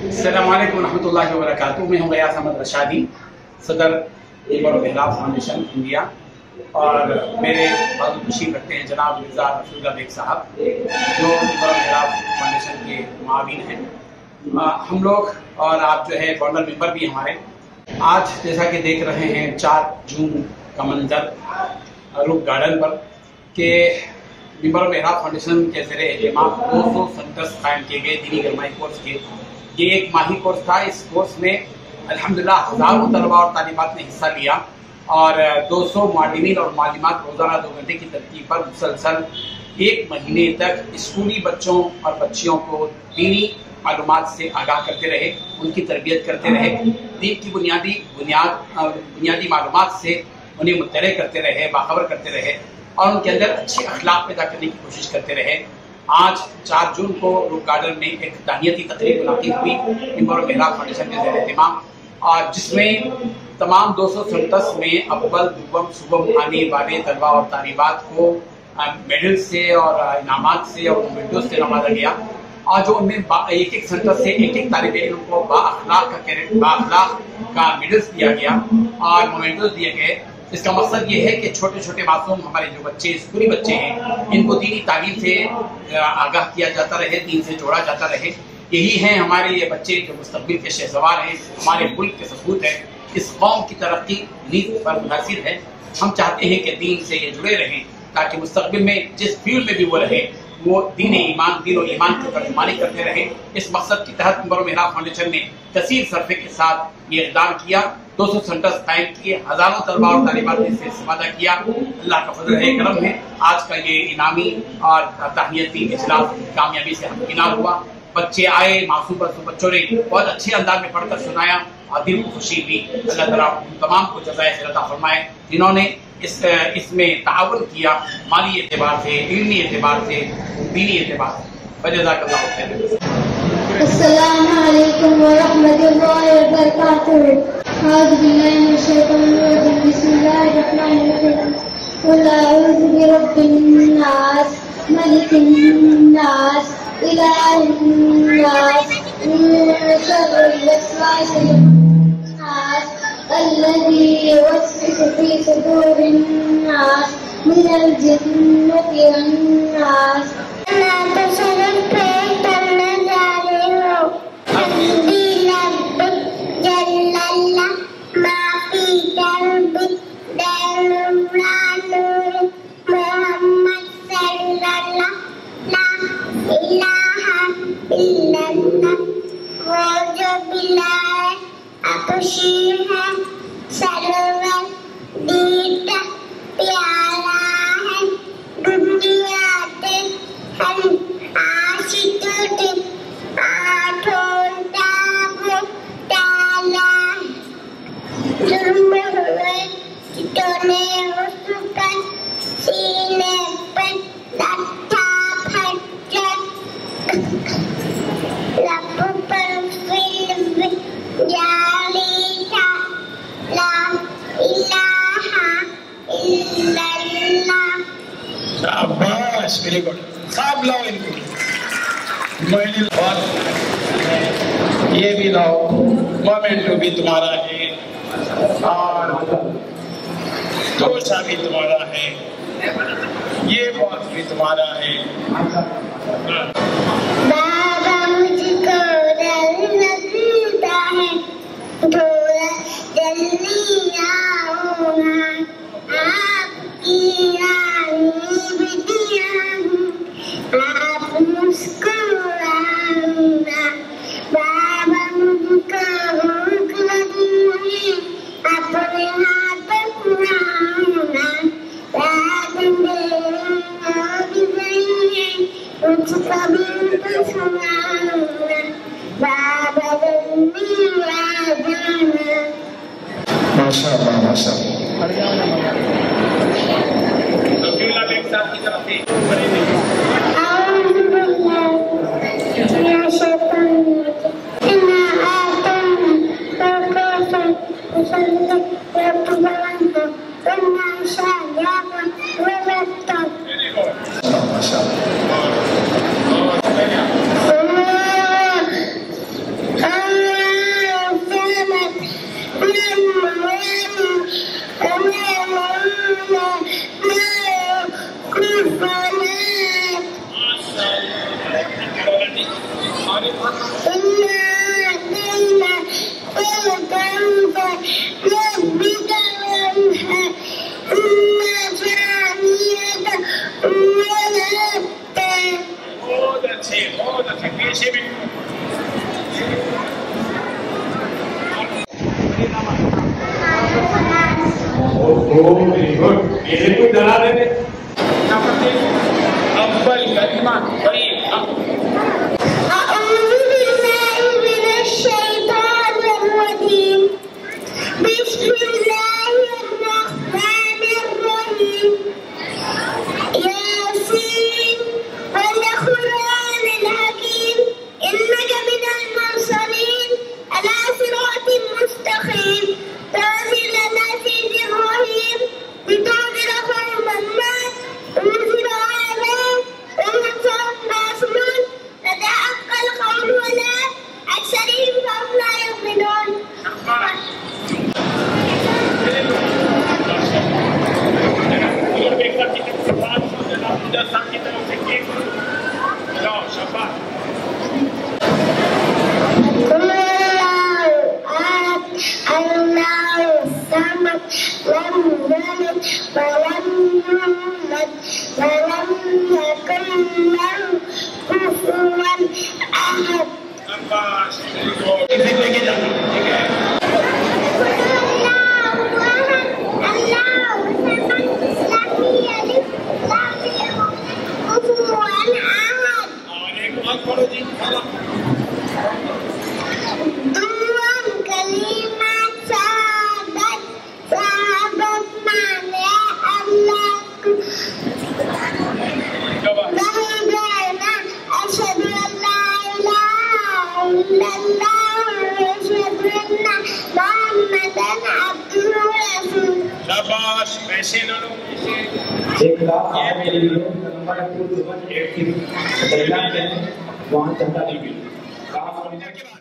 अस्सलामुअलैकुम रहमतुल्लाहि व बरकातुहू। मैं हूँ गयास अहमद रशादी, सदर मिंबर मेहराब फाउंडेशन इंडिया, और मेरे बहुत खुशी करते हैं जनाब मिर्ज़ा रसूलुल्लाह बेग साहब, जो मिंबर मेहराब फाउंडेशन के मुआविन हैं। हम लोग और आप जो है गवर्नर मेंबर भी हमारे, आज जैसा कि देख रहे हैं 4 जून का मंजर रूप गार्डन पर के मिंबर मेहराब फाउंडेशन के ज़रिए एहतमाम 200 सेंटर्स कायम किए गए दीनी गरमाई कोर्स के। ये एक माही कोर्स था। इस कोर्स में अल्हम्दुलिल्लाह हज़ारों तलबा और तालिबात ने हिस्सा लिया और 200 मुअल्लिमीन और मुअल्लिमात रोज़ाना 2 घंटे की तरतीब पर मुसलसल 1 महीने तक स्कूली बच्चों और बच्चियों को दीनी मालूमात से आगाह करते रहे, उनकी तरबियत करते रहे, दीन की बुनियादी मालूमात से उन्हें मुत्तले करते रहे, बाखबर करते रहे और उनके अंदर अच्छे अखलाक पैदा करने की कोशिश करते रहे। आज 4 जून को रूप गार्डन में एक तानियती तकरीब मुनाकिद हुई मिंबर मेहराब फाउंडेशन के ज़ेर एहतमाम, और जिसमें तमाम 200 सेंटर्स में अव्वल दुव्वम सुबम आने वाले तलबा और तालिबात को मेडल से और इनामात से और मोमेंटों से नवाजा गया, और जो उनमें एक सेंटर से एक तालिब इल्म को बाअखलाक का मेडल्स दिया गया और मोमेंटों दिए गए। इसका मकसद ये है कि छोटे छोटे मासूम हमारे जो बच्चे स्कूली बच्चे हैं, इनको दीनी तालीम से आगाह किया जाता रहे, दीन से जोड़ा जाता रहे। यही हैं हमारे ये बच्चे जो मुस्तकबिल के शहसवार हैं, हमारे मुल्क के सपूत हैं, इस कौम की तरक्की नीत पर मुनासिर है। हम चाहते हैं कि दीन से ये जुड़े रहें ताकि मुस्तकबिल में जिस फील्ड में भी वो रहे वो दीन और ईमान की तर्जुमानी करते रहे। इस मकसद के तहत मिंबर मेहराब फाउंडेशन ने कसीर सरफे के साथ ये इक़दाम किया, 200 सेंटर्स कायम किए, हज़ारों तलबा और तालिबात ने इससे इस्तेमाल किया। अल्लाह का फजल है, करम है। आज का ये इनामी और तहनियती इजलास कामयाबी से हमकिनार हुआ। बच्चे आए, मासूम बच्चों ने बहुत अच्छे अंदाज में पढ़कर सुनाया और दिल को खुशी हुई। अल्लाह ताला उन तमाम को जज़ाए खैर अता फरमाए जिन्होंने इसमें ताउन किया, माली एतबार से, इल्मी एतबार से, दीनी एतबार से। जज़ाकल्लाहु खैर। अस्सलामु अलैकुम व रहमतुल्लाहि व बरकातुहू। औज़ु बिल्लाहि मिनश शैतानिर रजीम। बिस्मिल्लाहिर रहमानिर रहीम। क़ुल अऊज़ु बिरब्बिन नास, मलिकिन नास, इलाहिन नास, मिन शर्रिल वसवासिल नास, अल्लज़ी युवस्विसु फ़ी सुदूरिन नास, मिनल जिन्नति वन नास। वेरी गुड, सब लाओ इनको, और ये भी लाओ, मोमेंटो भी तुम्हारा है और तोशा भी तुम्हारा है, ये बॉक्स भी तुम्हारा है। बाबा मुझको डर लगता है, थोड़ा जल्दी आओ ना, आपकी रानी बिटिया हूँ, आप मुस्कुराना। बाबा मुझको भूख लगी है, अपने हाथ पुराना, रात भी गई है, मुझको भी तो सुनाना। बाबा जल्दी आ जाना। माशाअल्लाह माशाअल्लाह। रसूलुल्लाह बेग साहब की तरफ से बड़े माशाअल्लाह। बहुत अच्छे पीछे भी वेरी गुड मेरे को डरा देने अव्वल कलिमा वहाँ चंदा नहीं मिली।